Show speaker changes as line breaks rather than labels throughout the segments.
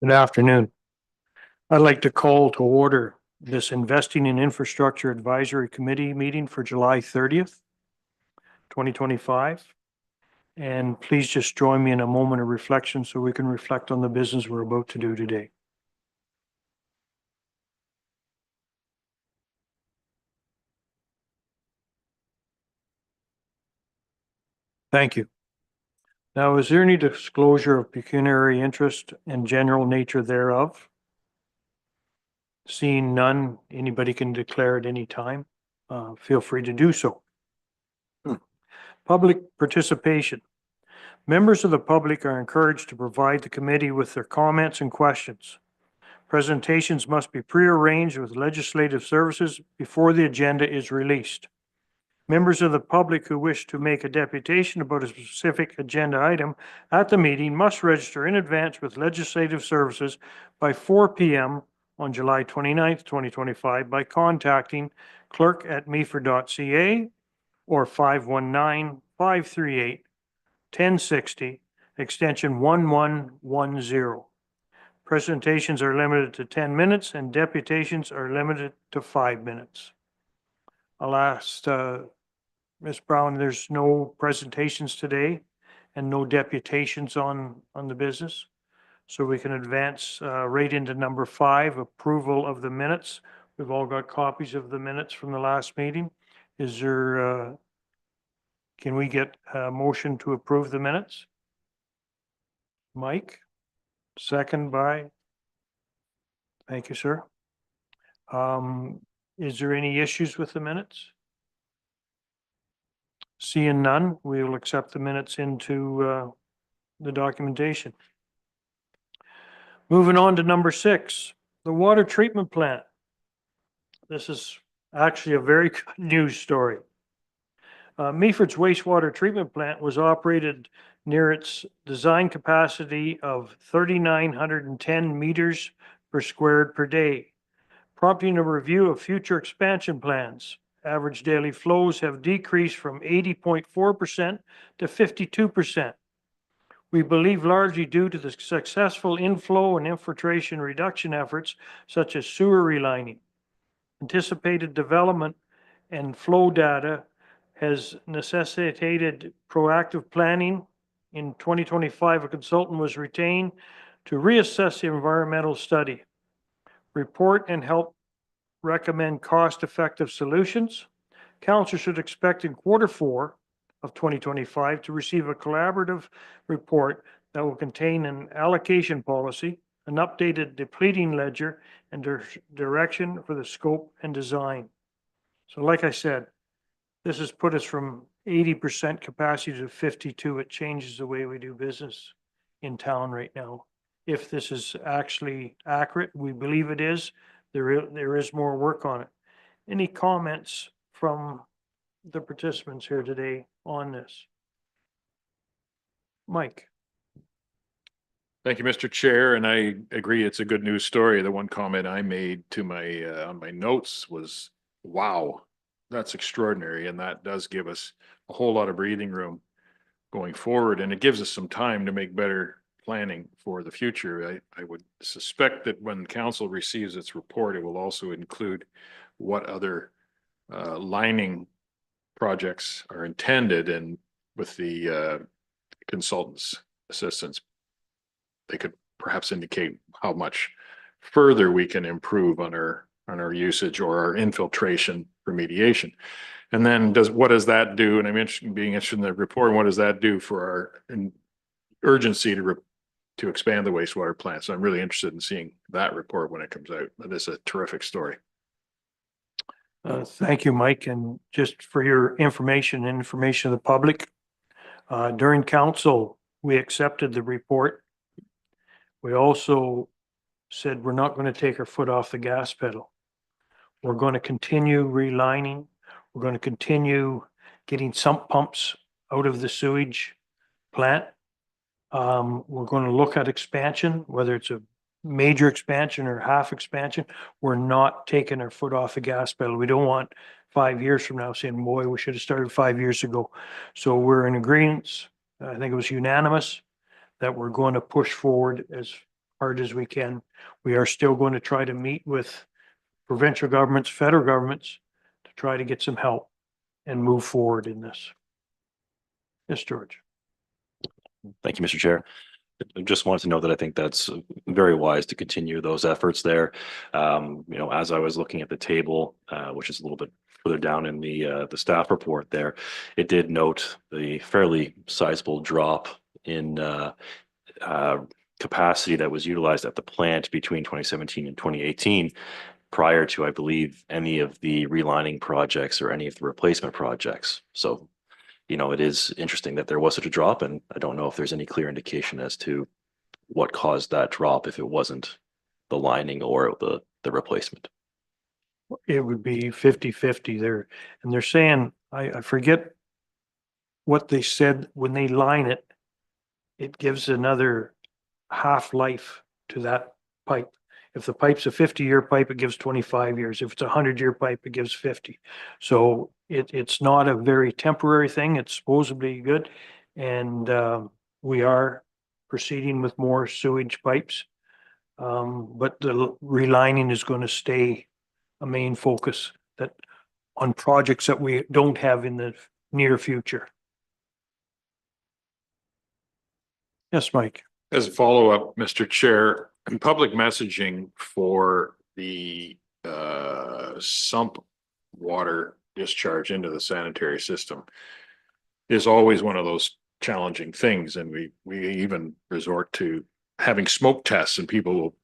Good afternoon. I'd like to call to order this Investing in Infrastructure Advisory Committee meeting for July 30th, 2025. And please just join me in a moment of reflection so we can reflect on the business we're about to do today. Thank you. Now, is there any disclosure of pecuniary interest and general nature thereof? Seeing none, anybody can declare at any time. Feel free to do so. Public participation. Members of the public are encouraged to provide the committee with their comments and questions. Presentations must be prearranged with legislative services before the agenda is released. Members of the public who wish to make a deputation about a specific agenda item at the meeting must register in advance with legislative services by 4 p.m. on July 29th, 2025 by contacting clerk@meaford.ca or 519-538-1060, extension 1110. Presentations are limited to 10 minutes and deputations are limited to 5 minutes. I'll ask Ms. Brown, there's no presentations today and no deputations on the business. So we can advance right into number 5, approval of the minutes. We've all got copies of the minutes from the last meeting. Is there, can we get a motion to approve the minutes? Mike, second by, thank you, sir. Is there any issues with the minutes? Seeing none, we will accept the minutes into the documentation. Moving on to number 6, the water treatment plant. This is actually a very good news story. Meaford's wastewater treatment plant was operated near its design capacity of 3,910 meters per squared per day, prompting a review of future expansion plans. Average daily flows have decreased from 80.4% to 52%. We believe largely due to the successful inflow and infiltration reduction efforts such as sewer relining. Anticipated development and flow data has necessitated proactive planning. In 2025, a consultant was retained to reassess the environmental study, report and help recommend cost-effective solutions. Council should expect in Q4 of 2025 to receive a collaborative report that will contain an allocation policy, an updated depleting ledger, and direction for the scope and design. So like I said, this has put us from 80% capacity to 52. It changes the way we do business in town right now. If this is actually accurate, we believe it is, there is more work on it. Any comments from the participants here today on this? Mike.
Thank you, Mr. Chair, and I agree it's a good news story. The one comment I made to my on my notes was, wow, that's extraordinary, and that does give us a whole lot of breathing room going forward, and it gives us some time to make better planning for the future. I would suspect that when council receives its report, it will also include what other lining projects are intended, and with the consultant's assistance, they could perhaps indicate how much further we can improve on our usage or our infiltration remediation. And then what does that do? And I'm being interested in the report. What does that do for our urgency to expand the wastewater plant? So I'm really interested in seeing that report when it comes out. That is a terrific story.
Thank you, Mike. And just for your information and information of the public, during council, we accepted the report. We also said we're not going to take our foot off the gas pedal. We're going to continue relining. We're going to continue getting sump pumps out of the sewage plant. We're going to look at expansion, whether it's a major expansion or half expansion. We're not taking our foot off the gas pedal. We don't want 5 years from now saying, boy, we should have started 5 years ago. So we're in agreement. I think it was unanimous that we're going to push forward as hard as we can. We are still going to try to meet with provincial governments, federal governments, to try to get some help and move forward in this. Yes, George.
Thank you, Mr. Chair. I just wanted to know that I think that's very wise to continue those efforts there. As I was looking at the table, which is a little bit further down in the staff report there, it did note the fairly sizable drop in capacity that was utilized at the plant between 2017 and 2018, prior to, I believe, any of the relining projects or any of the replacement projects. So it is interesting that there was such a drop, and I don't know if there's any clear indication as to what caused that drop if it wasn't the lining or the replacement.
It would be 50-50 there. And they're saying, I forget what they said, when they line it, it gives another half-life to that pipe. If the pipe's a 50-year pipe, it gives 25 years. If it's a 100-year pipe, it gives 50. So it's not a very temporary thing. It's supposedly good. And we are proceeding with more sewage pipes. But the relining is going to stay a main focus that on projects that we don't have in the near future. Yes, Mike.
As a follow-up, Mr. Chair, in public messaging for the sump water discharge into the sanitary system is always one of those challenging things. And we even resort to having smoke tests, and people will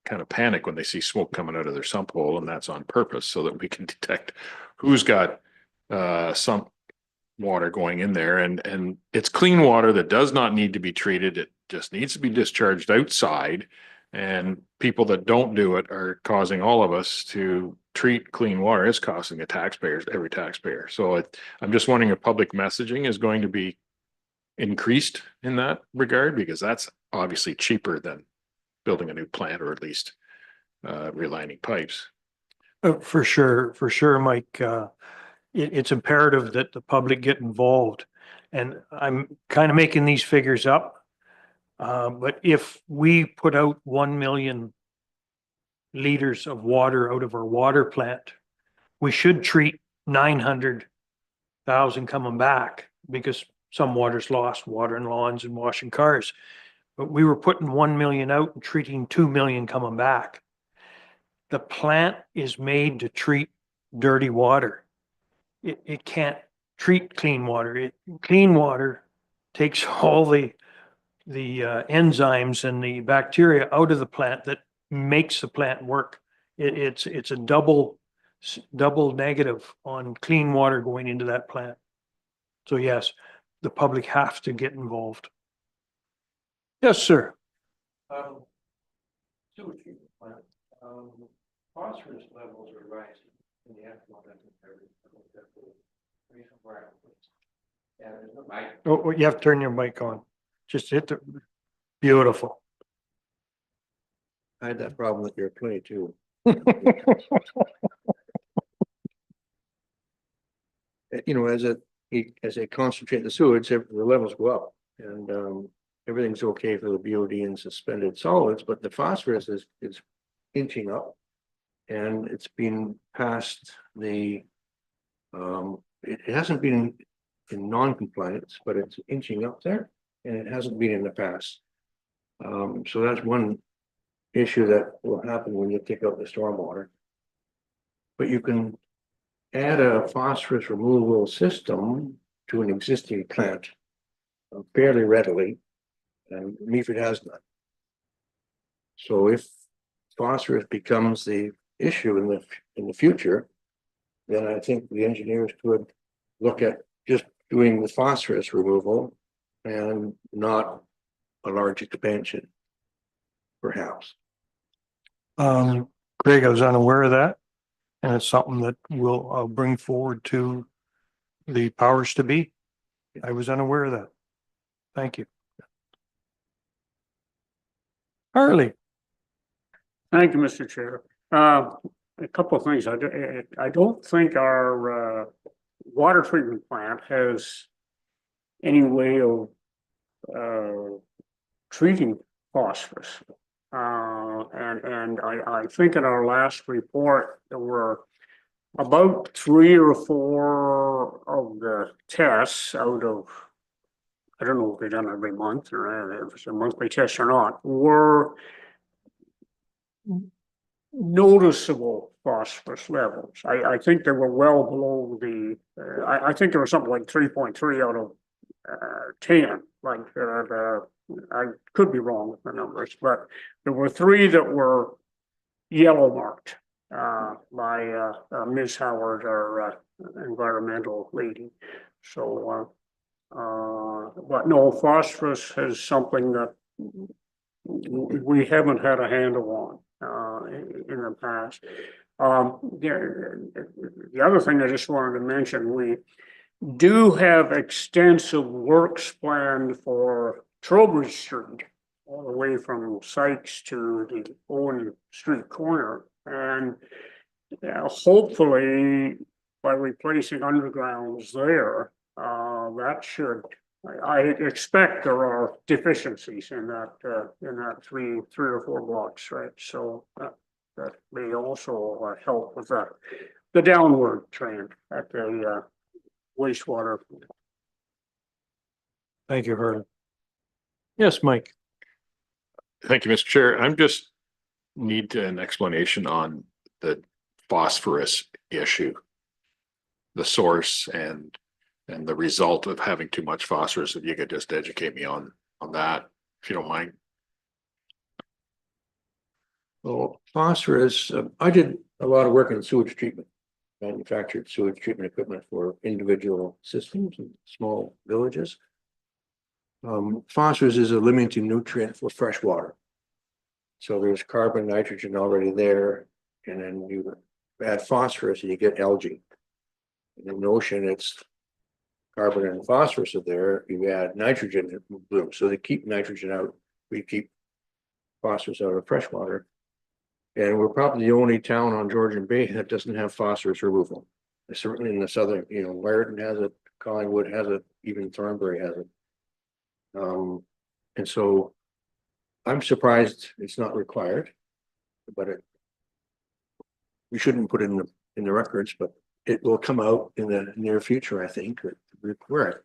kind of panic when they see smoke coming out of their sump hole, and that's on purpose so that we can detect who's got sump water going in there. And it's clean water that does not need to be treated. It just needs to be discharged outside, and people that don't do it are causing all of us to treat clean water. It's costing the taxpayers, every taxpayer. So I'm just wondering if public messaging is going to be increased in that regard, because that's obviously cheaper than building a new plant, or at least relining pipes.
For sure, Mike. It's imperative that the public get involved. And I'm kind of making these figures up. But if we put out 1 million liters of water out of our water plant, we should treat 900,000 coming back, because some water's lost, watering lawns and washing cars. But we were putting 1 million out and treating 2 million coming back. The plant is made to treat dirty water. It can't treat clean water. Clean water takes all the enzymes and the bacteria out of the plant that makes the plant work. It's a double negative on clean water going into that plant. So yes, the public has to get involved. Yes, sir. Sewage treatment plant. Phosphorus levels are rising in the effluent. Oh, you have to turn your mic on. Just hit the, beautiful.
I had that problem with your play too. As they concentrate the sewage, the levels go up, and everything's okay for the BOD and suspended solids, but the phosphorus is inching up, and it's been past the it hasn't been in non-compliance, but it's inching up there, and it hasn't been in the past. So that's one issue that will happen when you take out the stormwater. But you can add a phosphorus removal system to an existing plant fairly readily, and Meaford has none. So if phosphorus becomes the issue in the future, then I think the engineers could look at just doing the phosphorus removal and not a large expansion, perhaps.
Greg, I was unaware of that, and it's something that I'll bring forward to the powers to be. I was unaware of that. Thank you. Harley.
Thank you, Mr. Chair. A couple of things. I don't think our water treatment plant has any way of treating phosphorus. And I think in our last report, there were about 3 or 4 of the tests out of, I don't know if they're done every month or if it's a monthly test or not, were noticeable phosphorus levels. I think they were well below the, I think there was something like 3.3 out of 10, like, I could be wrong with the numbers, but there were 3 that were yellow marked by Ms. Howard, our environmental lady. So, but no, phosphorus is something that we haven't had a handle on in the past. The other thing I just wanted to mention, we do have extensive works planned for Trowbridge Street, all the way from Sykes to the Owen Street corner. And hopefully by replacing undergrounds there, that should, I expect there are deficiencies in that three or 4 blocks, right? So that may also help with the downward trend at the wastewater.
Thank you, Harlan. Yes, Mike.
Thank you, Mr. Chair. I'm just need an explanation on the phosphorus issue. The source and the result of having too much phosphorus. If you could just educate me on that, if you don't mind.
Well, phosphorus, I did a lot of work in sewage treatment, manufactured sewage treatment equipment for individual systems and small villages. Phosphorus is a limiting nutrient for fresh water. So there's carbon, nitrogen already there, and then you add phosphorus and you get algae. In the ocean, it's carbon and phosphorus are there. You add nitrogen, it blooms. So they keep nitrogen out. We keep phosphorus out of fresh water. And we're probably the only town on Georgian Bay that doesn't have phosphorus removal. Certainly in the southern, Lairton has it, Collingwood has it, even Thornbury has it. And so I'm surprised it's not required, but we shouldn't put it in the records, but it will come out in the near future, I think, required.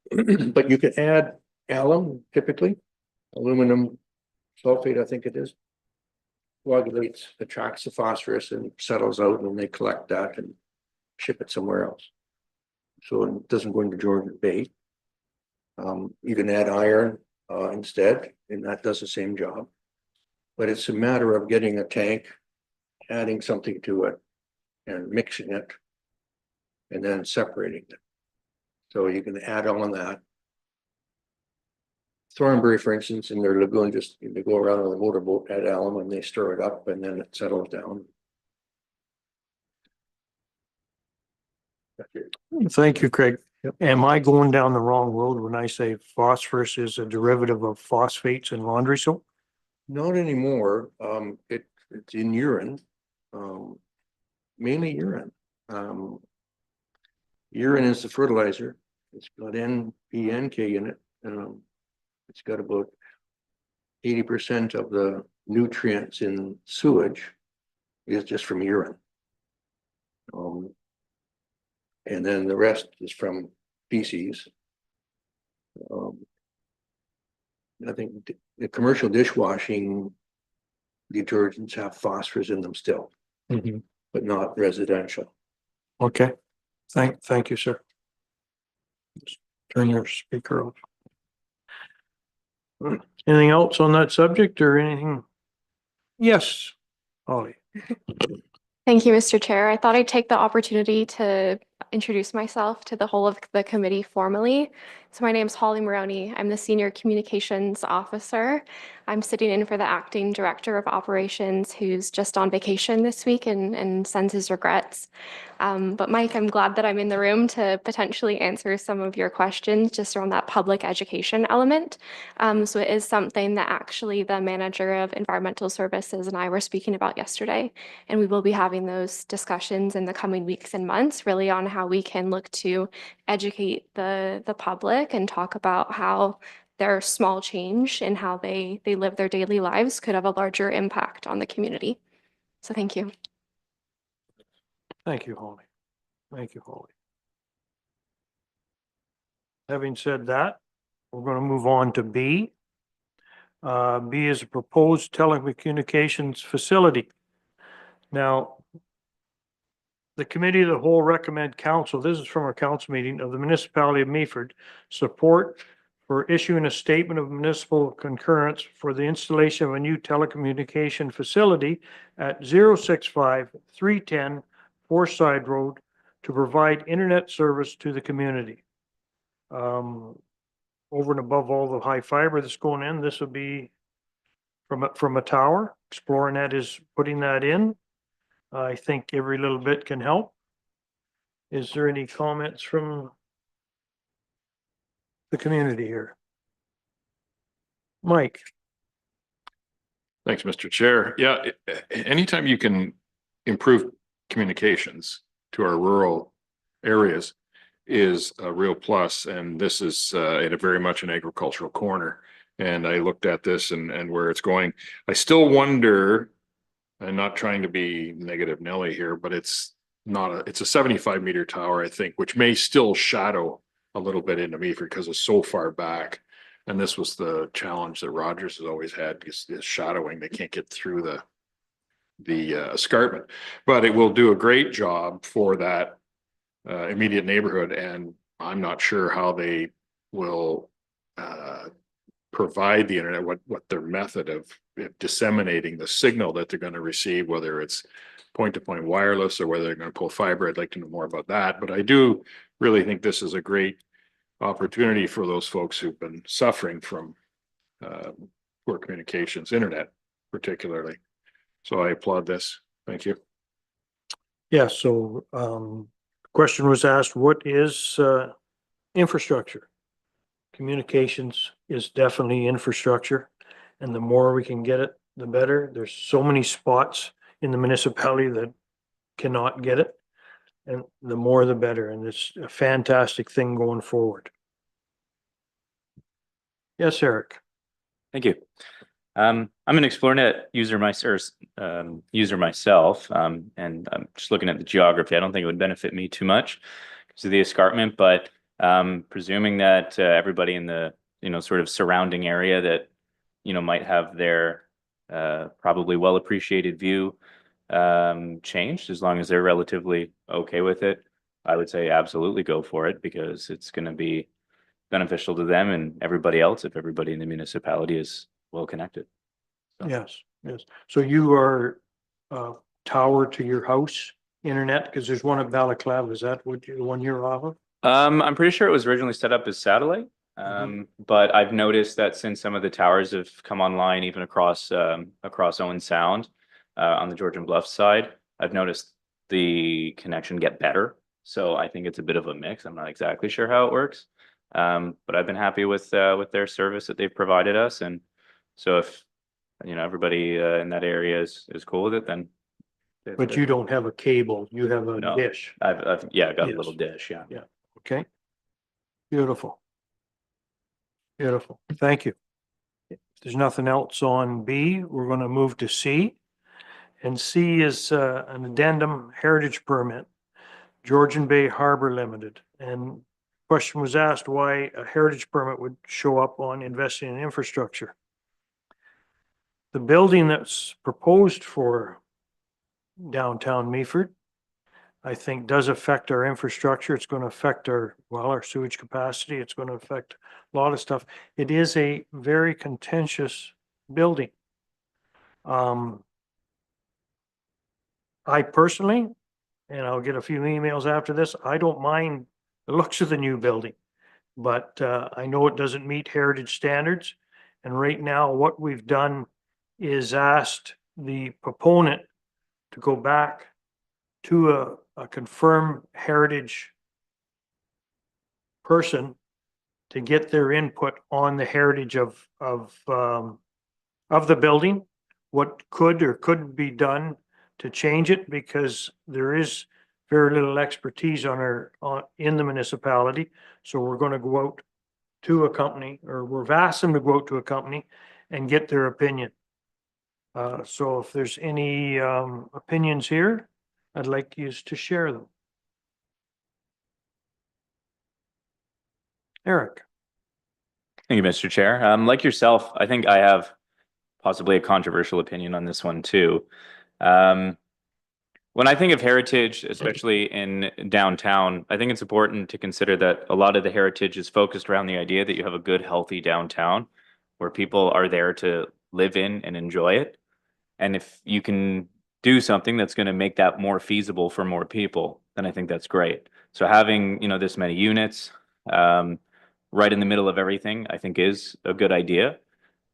But you can add alum, typically, aluminum sulfate, I think it is. Coagulates, attracts the phosphorus and settles out, and they collect that and ship it somewhere else. So it doesn't go into Georgian Bay. You can add iron instead, and that does the same job. But it's a matter of getting a tank, adding something to it, and mixing it, and then separating it. So you can add on that. Thornbury, for instance, in their lagoon, just they go around on a motorboat, add alum, and they stir it up, and then it settles down.
Thank you, Craig.
Yep.
Am I going down the wrong road when I say phosphorus is a derivative of phosphates in laundry soap?
Not anymore. It's in urine, mainly urine. Urine is the fertilizer. It's got NPK in it. It's got about 80% of the nutrients in sewage is just from urine. And then the rest is from feces. I think the commercial dishwashing detergents have phosphorus in them still, but not residential.
Okay, thank you, sir. Just turn your speaker off. Anything else on that subject or anything? Yes, Holly.
Thank you, Mr. Chair. I thought I'd take the opportunity to introduce myself to the whole of the committee formally. So my name is Holly Maroney. I'm the Senior Communications Officer. I'm sitting in for the Acting Director of Operations, who's just on vacation this week and sends his regrets. But Mike, I'm glad that I'm in the room to potentially answer some of your questions just around that public education element. So it is something that actually the manager of environmental services and I were speaking about yesterday. And we will be having those discussions in the coming weeks and months, really on how we can look to educate the public and talk about how their small change in how they live their daily lives could have a larger impact on the community. So thank you.
Thank you, Holly. Thank you, Holly. Having said that, we're going to move on to B. B is a proposed telecommunications facility. Now, the committee of the whole recommend council, this is from our council meeting of the municipality of Meaford, support for issuing a statement of municipal concurrence for the installation of a new telecommunication facility at 065-310 Forsyth Road to provide internet service to the community. Over and above all the high fiber that's going in, this will be from a tower. Exploring is putting that in. I think every little bit can help. Is there any comments from the community here? Mike?
Thanks, Mr. Chair. Yeah, anytime you can improve communications to our rural areas is a real plus, and this is in a very much an agricultural corner. And I looked at this and where it's going. I still wonder, I'm not trying to be negative Nelly here, but it's a 75-meter tower, I think, which may still shadow a little bit into Meaford because it's so far back. And this was the challenge that Rogers has always had, is shadowing. They can't get through the escarpment, but it will do a great job for that immediate neighborhood. And I'm not sure how they will provide the internet, what their method of disseminating the signal that they're going to receive, whether it's point-to-point wireless or whether they're going to pull fiber. I'd like to know more about that. But I do really think this is a great opportunity for those folks who've been suffering from poor communications, internet particularly. So I applaud this. Thank you.
Yeah, so question was asked, what is infrastructure? Communications is definitely infrastructure, and the more we can get it, the better. There's so many spots in the municipality that cannot get it, and the more the better, and it's a fantastic thing going forward. Yes, Eric.
Thank you. I'm an ExploreNet user myself, and I'm just looking at the geography. I don't think it would benefit me too much because of the escarpment, but presuming that everybody in the sort of surrounding area that might have their probably well appreciated view changed, as long as they're relatively okay with it, I would say absolutely go for it, because it's going to be beneficial to them and everybody else if everybody in the municipality is well connected. So.
Yes. So you are tower to your house internet, because there's one at Balaclava. Is that the one you're off of?
I'm pretty sure it was originally set up as satellite. But I've noticed that since some of the towers have come online, even across Owen Sound, on the Georgian Bluffs side, I've noticed the connection get better. So I think it's a bit of a mix. I'm not exactly sure how it works. But I've been happy with their service that they've provided us. And so if everybody in that area is cool with it, then.
But you don't have a cable, you have a dish.
I've got
Yes.
a little dish. Yeah.
Okay. Beautiful. Thank you. If there's nothing else on B, we're going to move to C. And C is an addendum heritage permit, Georgian Bay Harbor Limited. And question was asked why a heritage permit would show up on investing in infrastructure. The building that's proposed for downtown Meaford, I think, does affect our infrastructure. It's going to affect our sewage capacity. It's going to affect a lot of stuff. It is a very contentious building. I personally, and I'll get a few emails after this, I don't mind the looks of the new building, but I know it doesn't meet heritage standards. And right now, what we've done is asked the proponent to go back to a confirmed heritage person to get their input on the heritage of the building, what could or couldn't be done to change it, because there is very little expertise in the municipality. So we're going to go out to a company, or we've asked them to go out to a company and get their opinion. So if there's any, opinions here, I'd like you to share them. Eric?
Thank you, Mr. Chair. Like yourself, I think I have possibly a controversial opinion on this one too. When I think of heritage, especially in downtown, I think it's important to consider that a lot of the heritage is focused around the idea that you have a good, healthy downtown where people are there to live in and enjoy it. And if you can do something that's going to make that more feasible for more people, then I think that's great. So having, this many units, right in the middle of everything, I think is a good idea.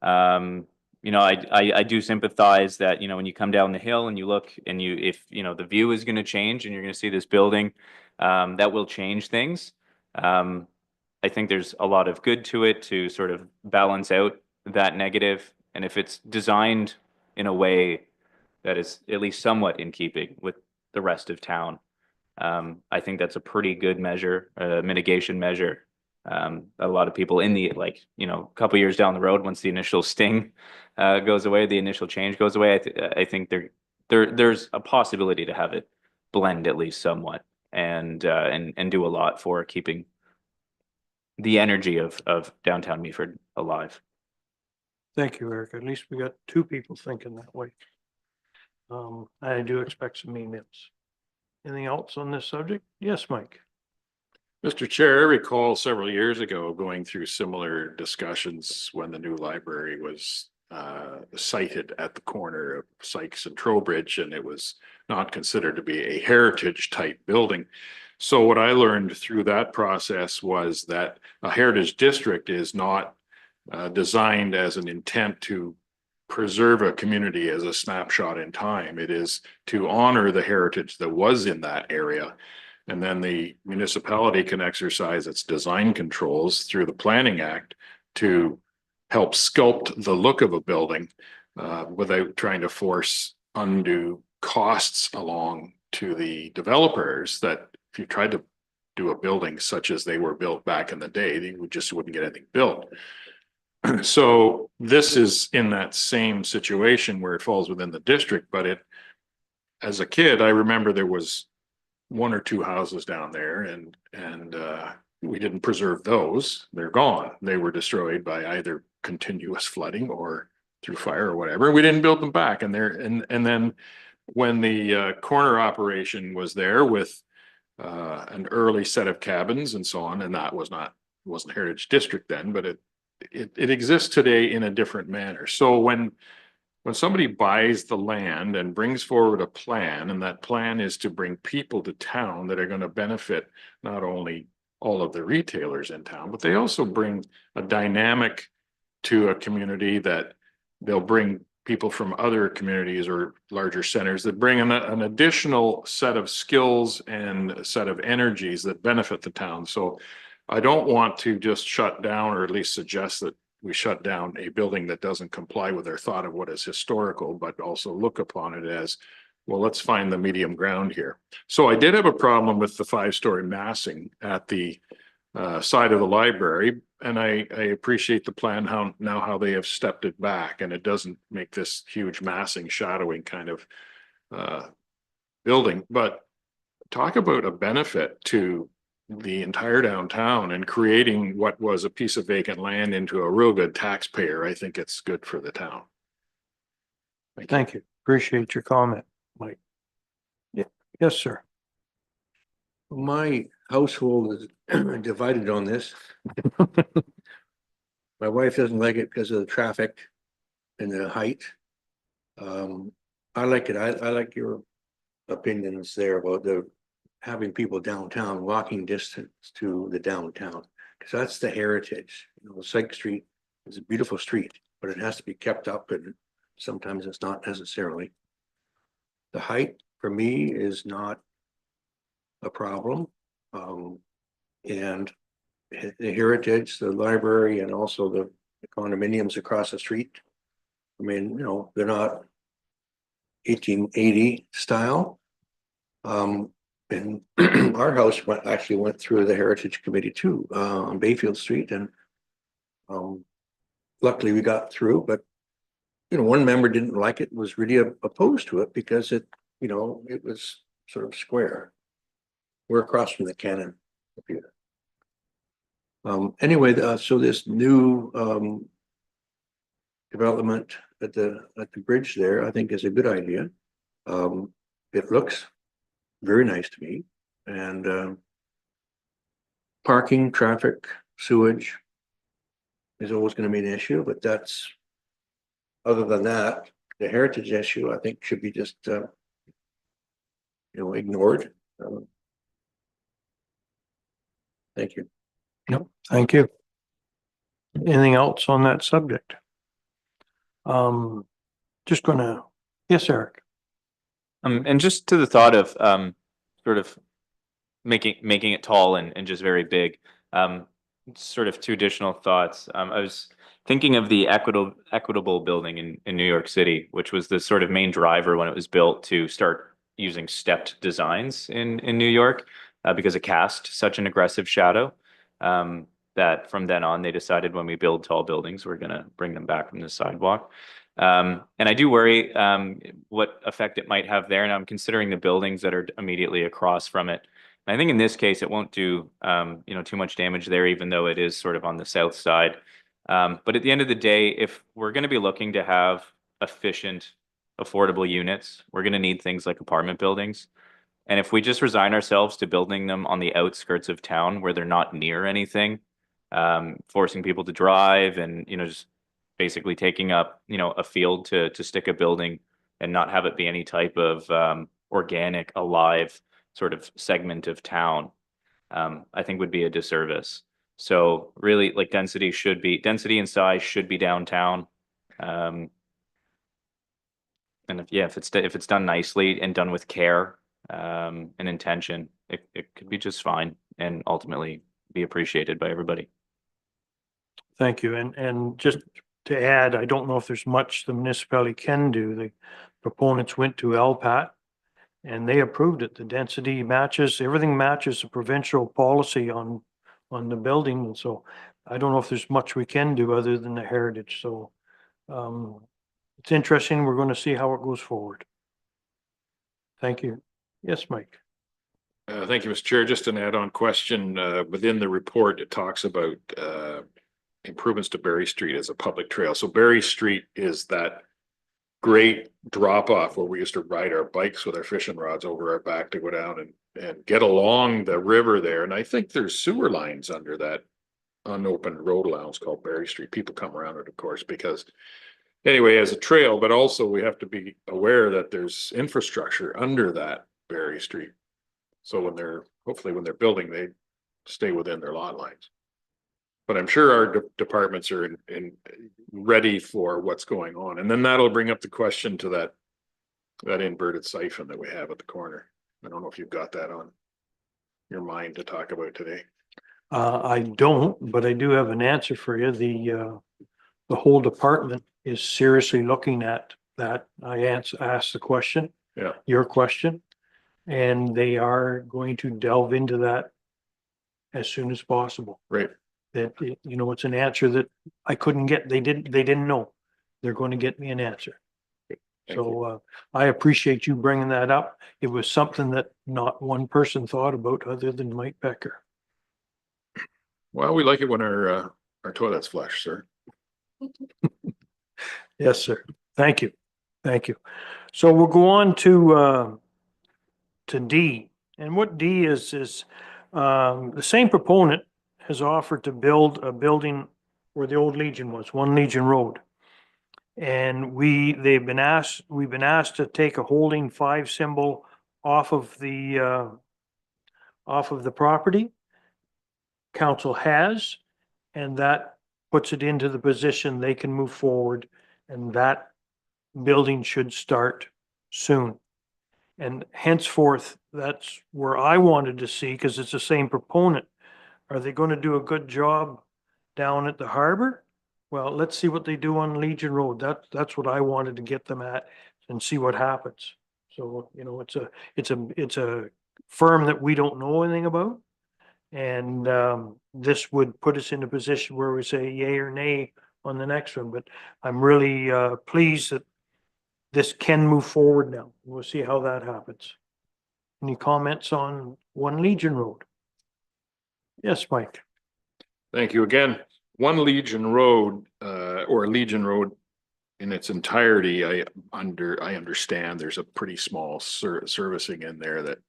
I do sympathize that, when you come down the hill and you look and if the view is going to change and you're going to see this building, that will change things. I think there's a lot of good to it to sort of balance out that negative. And if it's designed in a way that is at least somewhat in keeping with the rest of town, I think that's a pretty good measure, mitigation measure. A lot of people in the a couple years down the road, once the initial sting goes away, the initial change goes away, I think there's a possibility to have it blend at least somewhat and do a lot for keeping the energy of downtown Meaford alive.
Thank you, Eric. At least we got two people thinking that way. I do expect some emails. Anything else on this subject? Yes, Mike.
Mr. Chair, I recall several years ago going through similar discussions when the new library was sited at the corner of Sykes and Trowbridge, and it was not considered to be a heritage type building. So what I learned through that process was that a heritage district is not designed as an intent to preserve a community as a snapshot in time. It is to honor the heritage that was in that area. And then the municipality can exercise its design controls through the Planning Act to help sculpt the look of a building without trying to force undue costs along to the developers, that if you tried to do a building such as they were built back in the day, they just wouldn't get anything built. So this is in that same situation where it falls within the district, but as a kid, I remember there was one or two houses down there, and we didn't preserve those. They're gone. They were destroyed by either continuous flooding or through fire or whatever. We didn't build them back. And then when the corner operation was there with an early set of cabins and so on, and that wasn't Heritage District then, but it exists today in a different manner. So when somebody buys the land and brings forward a plan, and that plan is to bring people to town that are going to benefit not only all of the retailers in town, but they also bring a dynamic to a community, that they'll bring people from other communities or larger centers that bring an additional set of skills and a set of energies that benefit the town. So I don't want to just shut down, or at least suggest that we shut down a building that doesn't comply with our thought of what is historical, but also look upon it as, well, let's find the medium ground here. So I did have a problem with the 5-story massing at the side of the library, and I appreciate the plan how they have stepped it back, and it doesn't make this huge massing, shadowing kind of building. But talk about a benefit to the entire downtown and creating what was a piece of vacant land into a real good taxpayer. I think it's good for the town.
Thank you. Appreciate your comment, Mike. Yeah. Yes, sir.
My household is divided on this. My wife doesn't like it because of the traffic and the height. I like it. I like your opinions there about having people downtown, walking distance to the downtown, because that's the heritage. Sykes Street is a beautiful street, but it has to be kept up, and sometimes it's not necessarily. The height for me is not a problem. And the heritage, the library, and also the condominiums across the street, I mean, they're not 1880 style. And our house actually went through the Heritage Committee too, on Bayfield Street, and Luckily we got through, but you know, one member didn't like it, was really opposed to it because it, you know, it was sort of square. We're across from the cannon up here. Anyway, so this new development at the bridge there, I think is a good idea. It looks very nice to me, and parking, traffic, sewage is always going to be an issue, but that's, other than that, the heritage issue, I think, should be just you know, ignored. Thank you.
Yep, thank you. Anything else on that subject? Just gonna, yes, Eric.
And just to the thought of sort of making it tall and just very big. Sort of two additional thoughts. I was thinking of the equitable building in New York City, which was the sort of main driver when it was built to start using stepped designs in New York, because it cast such an aggressive shadow. That from then on, they decided when we build tall buildings, we're gonna bring them back from the sidewalk. And I do worry what effect it might have there. And I'm considering the buildings that are immediately across from it. And I think in this case, it won't do you know, too much damage there, even though it is sort of on the south side. But at the end of the day, if we're going to be looking to have efficient, affordable units, we're going to need things like apartment buildings. And if we just resign ourselves to building them on the outskirts of town where they're not near anything, forcing people to drive and, you know, just basically taking up, you know, a field to stick a building and not have it be any type of organic, alive sort of segment of town, I think would be a disservice. So really, like, density and size should be downtown. And if it's done nicely and done with care, and intention, it could be just fine and ultimately be appreciated by everybody.
Thank you. And just to add, I don't know if there's much the municipality can do. The proponents went to LPAT and they approved it. The density matches, everything matches the provincial policy on the building. And so I don't know if there's much we can do other than the heritage. So it's interesting. We're going to see how it goes forward. Thank you. Yes, Mike.
Thank you, Mr. Chair. Just an add-on question. Within the report, it talks about improvements to Berry Street as a public trail. So Berry Street is that great drop off where we used to ride our bikes with our fishing rods over our back to go down and get along the river there. And I think there's sewer lines under that unopened road allowance called Berry Street. People come around it, of course, because anyway, as a trail, but also we have to be aware that there's infrastructure under that Berry Street. So hopefully when they're building, they stay within their lot lines. But I'm sure our departments are ready for what's going on. And then that'll bring up the question to that inverted siphon that we have at the corner. I don't know if you've got that on your mind to talk about today.
I don't, but I do have an answer for you. The whole department is seriously looking at that. I asked the question.
Yeah.
Your question. And they are going to delve into that as soon as possible.
Right.
That, you know, it's an answer that I couldn't get. They didn't know. They're going to get me an answer. So I appreciate you bringing that up. It was something that not one person thought about other than Mike Becker.
Well, we like it when our toilets flush, sir.
Yes, sir. Thank you. Thank you. So we'll go on to D. And what D is the same proponent has offered to build a building where the old Legion was, 1 Legion Road. And we've been asked to take a holding 5 symbol off of the property. Council has, and that puts it into the position they can move forward, and that building should start soon. And henceforth, that's where I wanted to see, because it's the same proponent. Are they going to do a good job down at the harbor? Well, let's see what they do on Legion Road. That's what I wanted to get them at and see what happens. So, you know, it's a firm that we don't know anything about. And this would put us in a position where we say yay or nay on the next one, but I'm really pleased that this can move forward now. We'll see how that happens. Any comments on One Legion Road? Yes, Mike.
Thank you again. One Legion Road, or Legion Road in its entirety, I understand there's a pretty small servicing in there that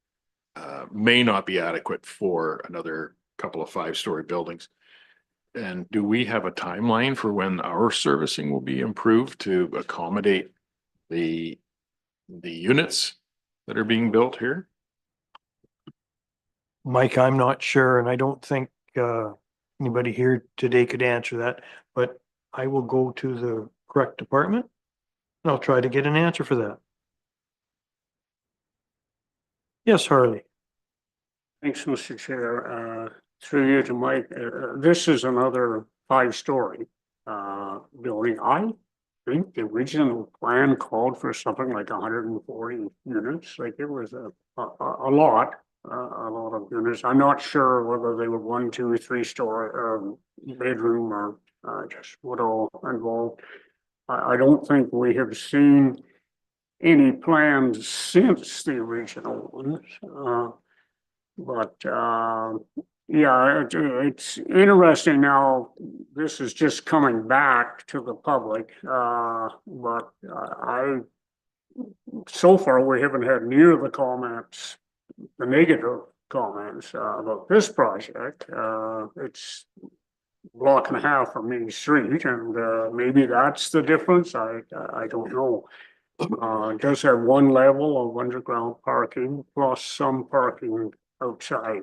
may not be adequate for another couple of 5-story buildings. And do we have a timeline for when our servicing will be improved to accommodate the units that are being built here?
Mike, I'm not sure, and I don't think anybody here today could answer that, but I will go to the correct department and I'll try to get an answer for that. Yes, Harley.
Thanks, Mr. Chair. Through you to Mike, this is another 5-story building. I think the original plan called for something like 140 units, like it was a lot of units. I'm not sure whether they were 1, 2, 3-story bedroom or just what all involved. I don't think we have seen any plans since the original ones. But yeah, it's interesting now. This is just coming back to the public, but so far we haven't had near the comments, the negative comments about this project. It's block and a half from Main Street, and maybe that's the difference. I don't know. It does have one level of underground parking plus some parking outside.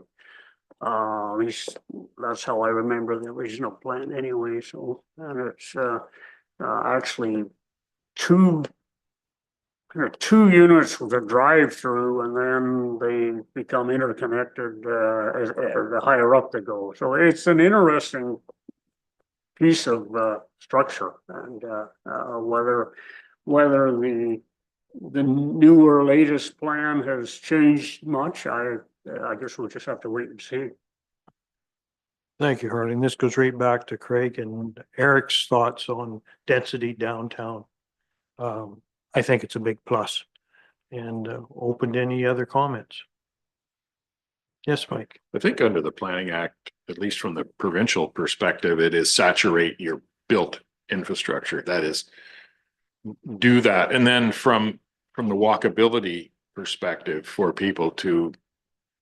At least that's how I remember the original plan anyway. So, and it's actually two units with a drive-through, and then they become interconnected as the higher up they go. So it's an interesting piece of structure, and whether the newer latest plan has changed much, I guess we'll just have to wait and see.
Thank you, Harley. And this goes right back to Craig and Eric's thoughts on density downtown. I think it's a big plus, and open to any other comments. Yes, Mike.
I think under the Planning Act, at least from the provincial perspective, it is saturate your built infrastructure. That is, do that. And then from the walkability perspective, for people to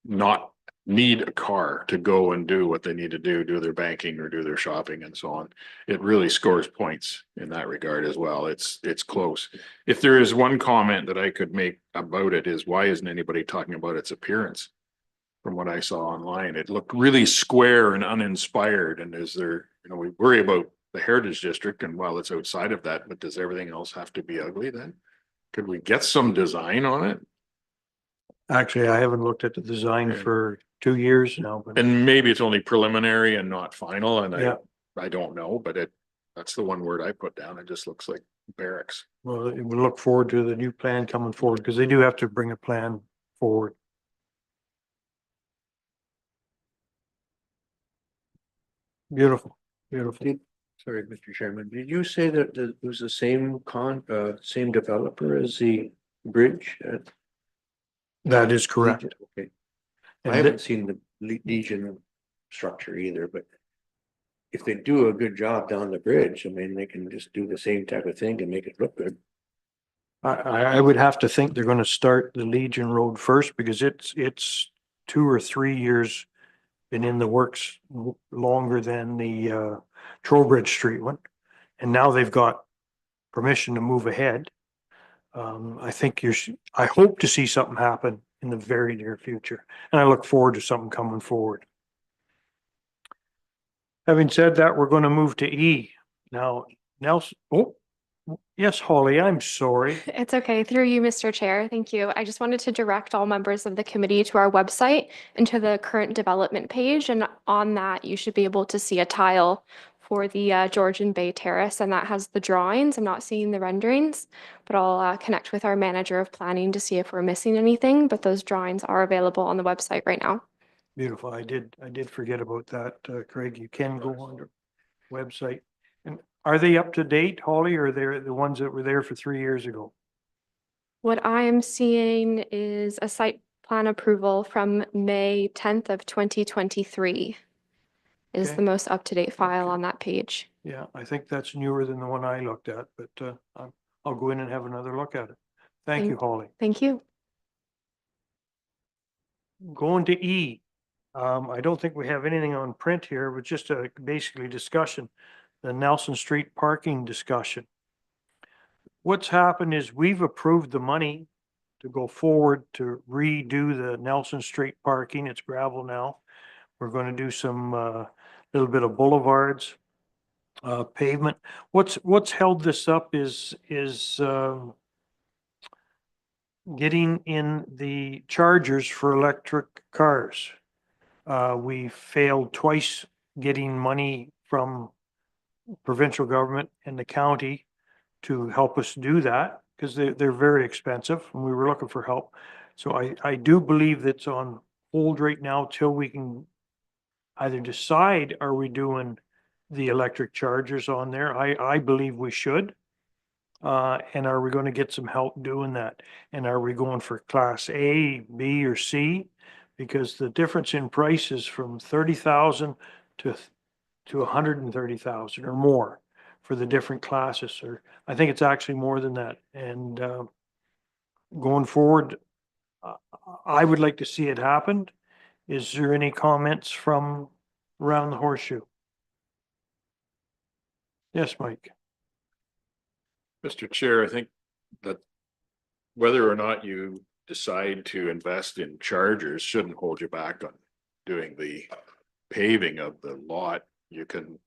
not need a car to go and do what they need to do their banking or do their shopping and so on. It really scores points in that regard as well. It's close. If there is one comment that I could make about it, is why isn't anybody talking about its appearance? From what I saw online, it looked really square and uninspired. And is there, we worry about the Heritage District, and while it's outside of that, but does everything else have to be ugly then? Could we get some design on it?
Actually, I haven't looked at the design for 2 years now, but
And maybe it's only preliminary and not final, and
yeah,
I don't know, but that's the one word I put down. It just looks like barracks.
well, we look forward to the new plan coming forward, because they do have to bring a plan forward. Beautiful, beautiful.
Sorry, Mr. Chairman, did you say that it was the same same developer as the bridge at
That is correct.
Legion? Okay,
And
I haven't seen the Legion structure either, but if they do a good job down the bridge, I mean, they can just do the same type of thing and make it look good.
I would have to think they're gonna start the Legion Road first, because it's 2 or 3 years been in the works longer than the Trowbridge Street one. And now they've got permission to move ahead. I think I hope to see something happen in the very near future, and I look forward to something coming forward. Having said that, we're going to move to E. Now, Nelson, oh, yes, Holly, I'm sorry.
It's okay. Through you, Mr. Chair. Thank you. I just wanted to direct all members of the committee to our website and to the current development page. And on that, you should be able to see a tile for the Georgian Bay Terrace, and that has the drawings. I'm not seeing the renderings, but I'll connect with our manager of planning to see if we're missing anything. But those drawings are available on the website right now.
Beautiful. I did forget about that, Craig. You can go on the website. And are they up to date, Holly, or they're the ones that were there for 3 years ago?
What I am seeing is a site plan approval from May 10th of 2023 is
Okay.
the most up-to-date file
Okay.
on that page.
Yeah, I think that's newer than the one I looked at, but I'll go in and have another look at it. Thank you, Holly.
Thank you.
Going to E. I don't think we have anything on print here, but just a basically discussion, the Nelson Street parking discussion. What's happened is we've approved the money to go forward to redo the Nelson Street parking. It's gravel now. We're going to do some little bit of boulevards, pavement. What's held this up is getting in the chargers for electric cars. We failed twice getting money from provincial government and the county to help us do that because they're very expensive and we were looking for help. So I do believe that's on hold right now till we can either decide, are we doing the electric chargers on there? I believe we should. And are we going to get some help doing that? And are we going for class A, B, or C? Because the difference in price is from 30,000 to 130,000 or more for the different classes, or I think it's actually more than that. And going forward, I would like to see it happen. Is there any comments from around the horseshoe? Yes, Mike.
Mr. Chair, I think that whether or not you decide to invest in chargers shouldn't hold you back on doing the paving of the lot. You can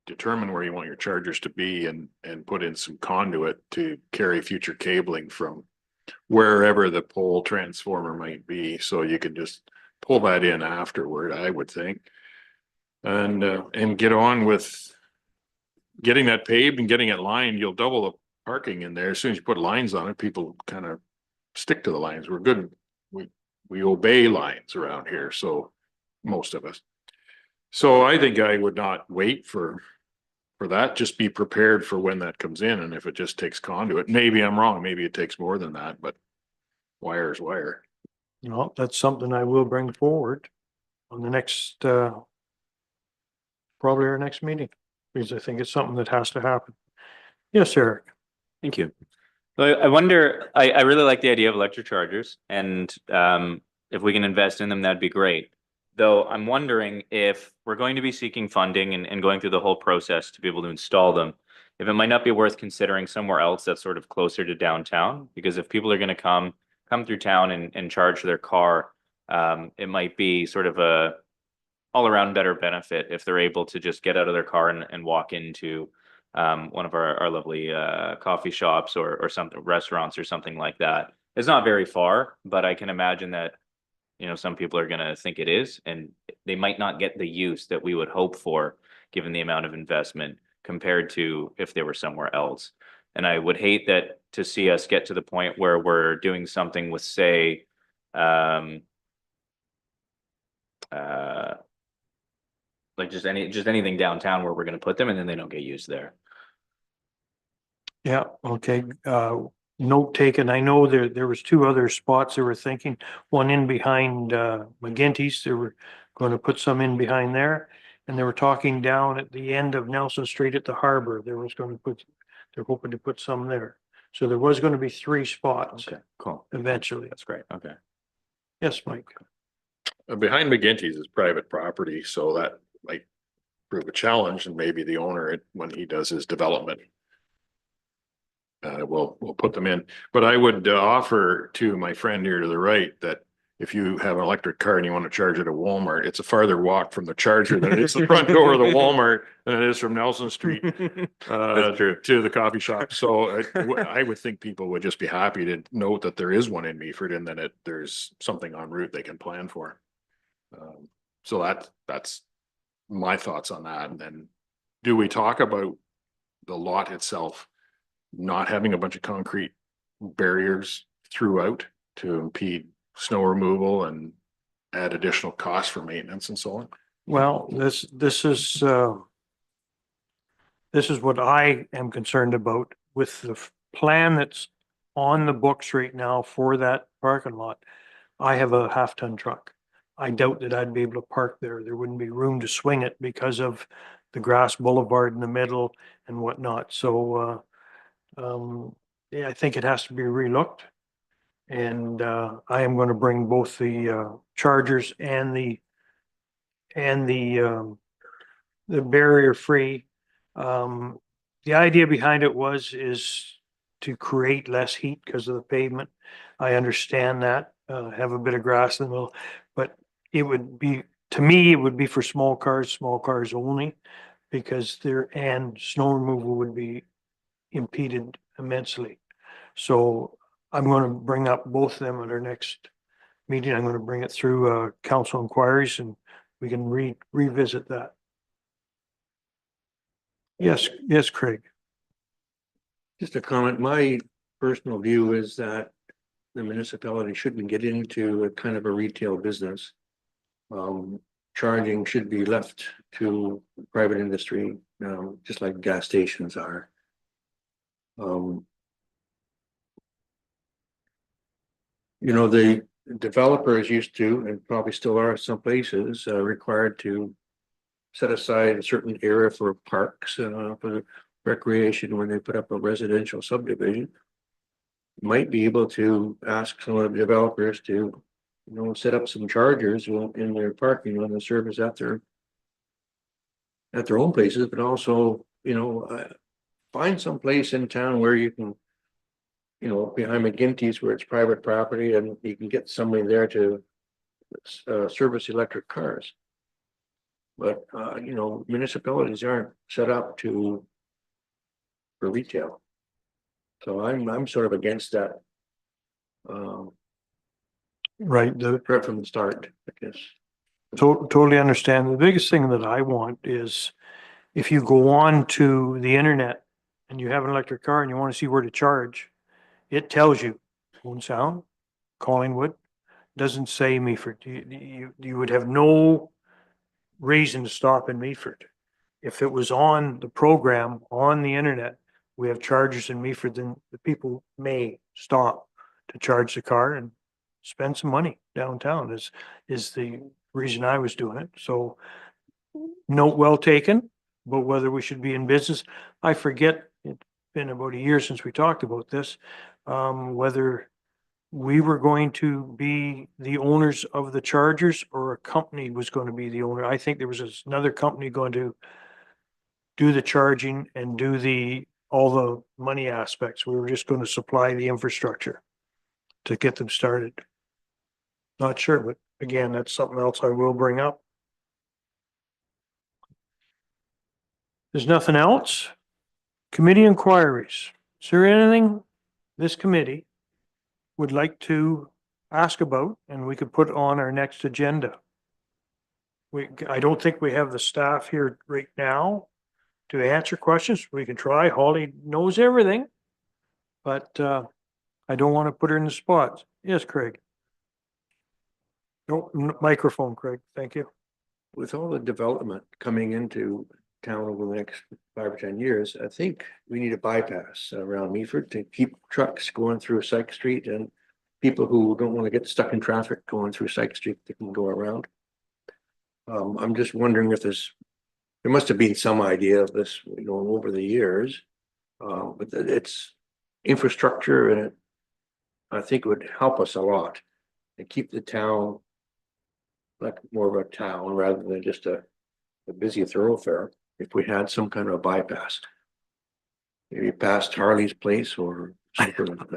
determine where you want your chargers to be and put in some conduit to carry future cabling from wherever the pole transformer might be. So you can just pull that in afterward, I would think. And get on with getting that paved and getting it lined. You'll double the parking in there. As soon as you put lines on it, people kind of stick to the lines. We're good. We obey lines around here. So most of us. So I think I would not wait for that. Just be prepared for when that comes in. And if it just takes conduit, maybe I'm wrong. Maybe it takes more than that, but wire is wire.
No, that's something I will bring forward on the next, probably our next meeting, because I think it's something that has to happen. Yes, Eric.
Thank you. I wonder, I really like the idea of electric chargers, and if we can invest in them, that'd be great. Though I'm wondering if we're going to be seeking funding and going through the whole process to be able to install them, if it might not be worth considering somewhere else that's sort of closer to downtown, because if people are going to come through town and charge their car, it might be sort of a all around better benefit if they're able to just get out of their car and walk into one of our lovely coffee shops or something, restaurants or something like that. It's not very far, but I can imagine that, you know, some people are going to think it is, and they might not get the use that we would hope for given the amount of investment compared to if they were somewhere else. And I would hate that to see us get to the point where we're doing something with, say, like just anything downtown where we're going to put them and then they don't get used there.
Yeah, okay. Note taken. I know there was two other spots they were thinking, one in behind McGinty's. They were going to put some in behind there. And they were talking down at the end of Nelson Street at the harbor. They're hoping to put some there. So there was going to be 3 spots.
Okay, cool.
Eventually.
That's great. Okay.
Yes, Mike.
Behind McGinty's is private property, so that might prove a challenge, and maybe the owner, when he does his development, we'll put them in. But I would offer to my friend here to the right that if you have an electric car and you want to charge it at Walmart, it's a farther walk from the charger than it is the front door of the Walmart than it is from Nelson Street
That's true.
to the coffee shop. So I would think people would just be happy to note that there is one in Meaford and then there's something en route they can plan for. So that's my thoughts on that. And then do we talk about the lot itself not having a bunch of concrete barriers throughout to impede snow removal and add additional costs for maintenance and so on.
Well, this is what I am concerned about with the plan that's on the books right now for that parking lot. I have a half-ton truck. I doubt that I'd be able to park there. There wouldn't be room to swing it because of the grass boulevard in the middle and whatnot. So, yeah, I think it has to be relooked. And, I am going to bring both the, chargers and the barrier free. The idea behind it is to create less heat because of the pavement. I understand that, have a bit of grass in the middle, but it would be, to me, it would be for small cars only. Because and snow removal would be impeded immensely. So I'm going to bring up both of them at our next meeting. I'm going to bring it through, council inquiries and we can revisit that. Yes, Craig.
Just a comment, my personal view is that the municipality shouldn't get into a kind of a retail business. Charging should be left to private industry, just like gas stations are. The developers used to, and probably still are some places, required to set aside a certain area for parks, for recreation when they put up a residential subdivision. Might be able to ask some of the developers to, set up some chargers in their parking on the service at their own places, but also, find some place in town where you can, behind McGinty's where it's private property and you can get somebody there to service electric cars. But, municipalities aren't set up for retail. So I'm sort of against that.
Right.
Right from the start, I guess.
Totally understand. The biggest thing that I want is if you go on to the internet and you have an electric car and you want to see where to charge, it tells you Owen Sound, Collingwood, doesn't say Meaford. You would have no reason to stop in Meaford. If it was on the program on the internet, we have chargers in Meaford, then the people may stop to charge the car and spend some money downtown is the reason I was doing it. So note well taken, but whether we should be in business, I forget, it's been about a year since we talked about this, whether we were going to be the owners of the chargers or a company was going to be the owner. I think there was another company going to do the charging and do all the money aspects. We were just going to supply the infrastructure to get them started. Not sure, but again, that's something else I will bring up. There's nothing else? Committee inquiries. Is there anything this committee would like to ask about and we could put on our next agenda? I don't think we have the staff here right now to answer questions. We can try. Holly knows everything. But I don't want to put her in the spot. Yes, Craig. No, microphone, Craig. Thank you.
With all the development coming into town over the next 5 or 10 years, I think we need a bypass around Meaford to keep trucks going through Sykes Street and people who don't want to get stuck in traffic going through Sykes Street, they can go around. I'm just wondering if there must have been some idea of this, over the years. But it's infrastructure and I think it would help us a lot and keep the town like more of a town rather than just a busy thoroughfare. If we had some kind of a bypass, maybe past Harley's place or something like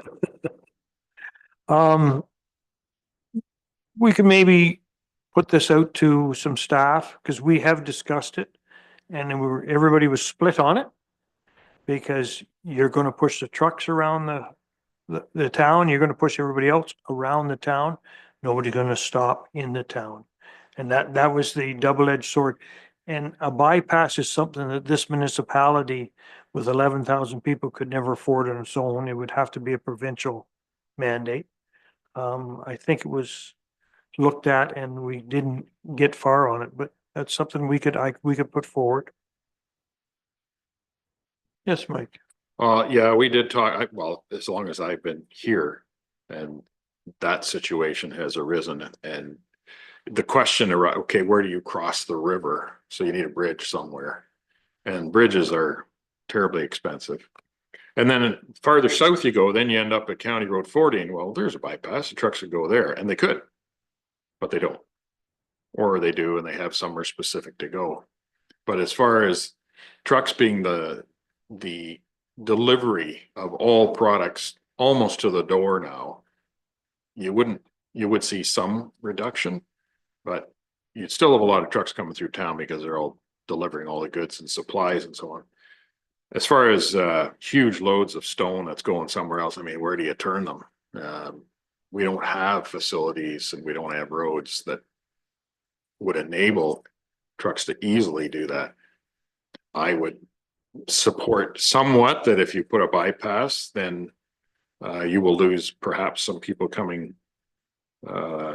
that.
We could maybe put this out to some staff because we have discussed it and then everybody was split on it. Because you're going to push the trucks around the town, you're going to push everybody else around the town. Nobody's going to stop in the town. And that was the double-edged sword. And a bypass is something that this municipality with 11,000 people could never afford on its own. It would have to be a provincial mandate. I think it was looked at and we didn't get far on it, but that's something we could put forward. Yes, Mike.
Yeah, we did talk, well, as long as I've been here and that situation has arisen and the question around, okay, where do you cross the river? So you need a bridge somewhere. And bridges are terribly expensive. And then farther south you go, then you end up at County Road 40 and well, there's a bypass, the trucks would go there and they could, but they don't. Or they do and they have somewhere specific to go. But as far as trucks being the delivery of all products almost to the door now, you would see some reduction, but you'd still have a lot of trucks coming through town because they're all delivering all the goods and supplies and so on. As far as huge loads of stone that's going somewhere else, I mean, where do you turn them? We don't have facilities and we don't have roads that would enable trucks to easily do that. I would support somewhat that if you put a bypass, then you will lose perhaps some people coming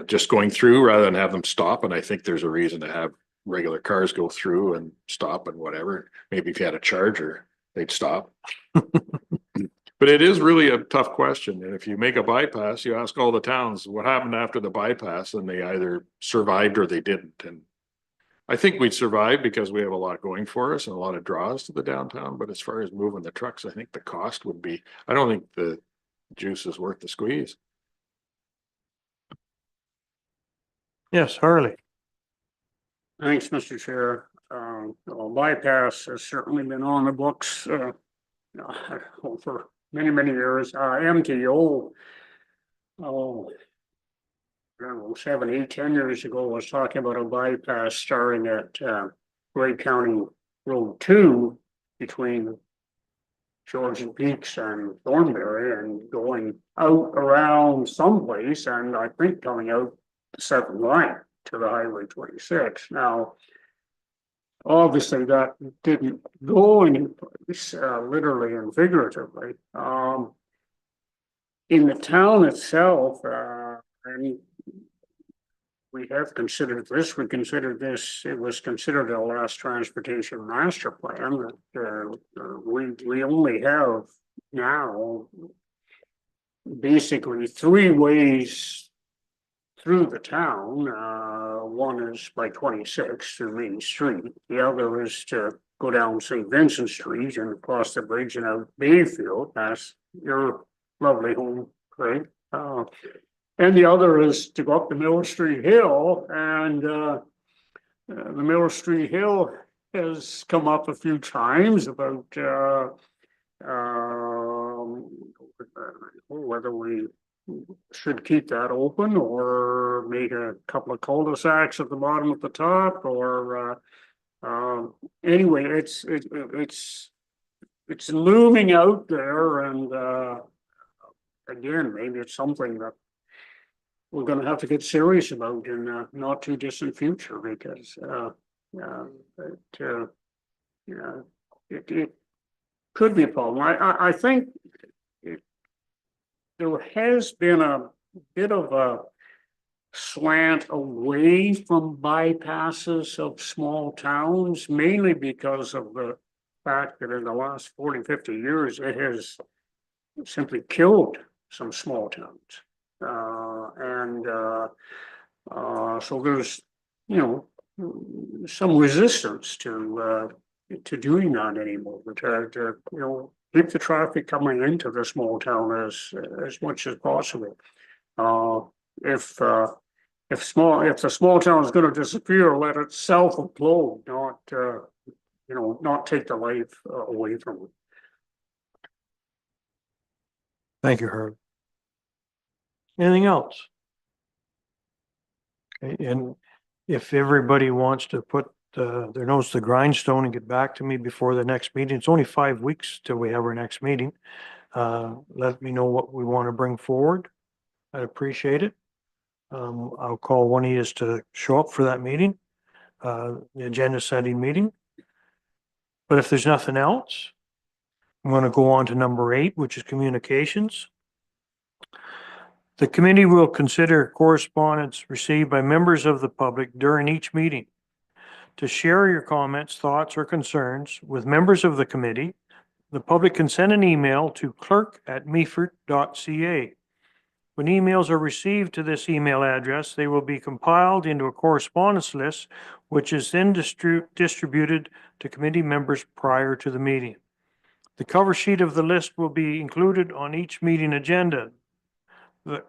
just going through rather than have them stop. And I think there's a reason to have regular cars go through and stop and whatever. Maybe if you had a charger, they'd stop. But it is really a tough question. And if you make a bypass, you ask all the towns what happened after the bypass, and they either survived or they didn't. And I think we'd survive because we have a lot going for us and a lot of draws to the downtown. But as far as moving the trucks, I think the cost would be, I don't think the juice is worth the squeeze.
Yes, Harley.
Thanks, Mr. Chair. Well, bypass has certainly been on the books for many years. MTO, I don't know, 7, 8, 10 years ago was talking about a bypass starting at Grey County Road 2 between Georgian Peaks and Thornbury and going out around someplace and I think coming out the 7th line to the Highway 26. Now, obviously that didn't go anyplace, literally and figuratively. In the town itself, and we have considered this, it was considered a last transportation master plan that we only have now basically 3 ways through the town. One is by 26 through Main Street. The other is to go down St. Vincent Street and across the bridge and out Bayfield. That's your lovely home, Craig. And the other is to go up the Mill Street Hill, and the Mill Street Hill has come up a few times about whether we should keep that open or make a couple of cul-de-sacs at the bottom at the top, or anyway, it's looming out there, and again, maybe it's something that we're going to have to get serious about in the not too distant future, because it could be a problem. I think there has been a bit of a slant away from bypasses of small towns, mainly because of the fact that in the last 40, 50 years, it has simply killed some small towns. So there's, some resistance to doing that anymore, to keep the traffic coming into the small town as much as possible. If the small town is going to disappear, let it self-implode, not take the life away from it.
Thank you, Herb. Anything else? Okay, and if everybody wants to put their nose to the grindstone and get back to me before the next meeting, it's only 5 weeks till we have our next meeting. Let me know what we want to bring forward. I'd appreciate it. I'll call one of you to show up for that meeting, the agenda setting meeting. But if there's nothing else, I'm going to go on to number 8, which is communications. The committee will consider correspondence received by members of the public during each meeting. To share your comments, thoughts, or concerns with members of the committee, the public can send an email to clerk@meaford.ca. When emails are received to this email address, they will be compiled into a correspondence list, which is then distributed to committee members prior to the meeting. The cover sheet of the list will be included on each meeting agenda. The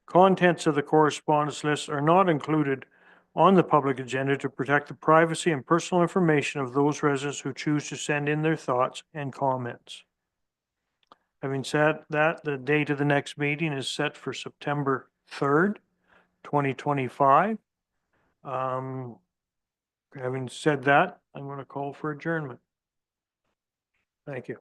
contents of the correspondence list are not included on the public agenda to protect the privacy and personal information of those residents who choose to send in their thoughts and comments. Having said that, the date of the next meeting is set for September 3rd, 2025. Having said that, I'm going to call for adjournment. Thank you.